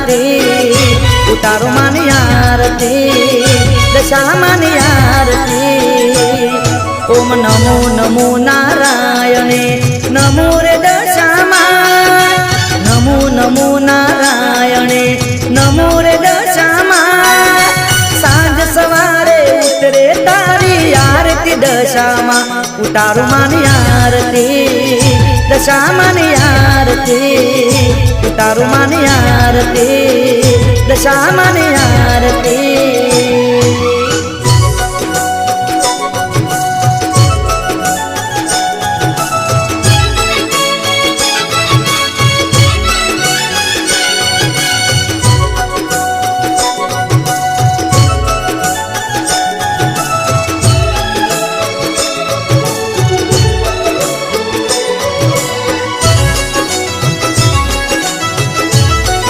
आरती उतारो मानी आरती दशा मानी आरती ओम नमो नमो नारायणे नमो रे दशामा नमो नमो नारायणे नमो रे दशामा सांज सवारे उतरे तारी आरती दशामा उतारो मानी आरती दशा मानी आरती उतारो मानी आरती दशा मानी आरती।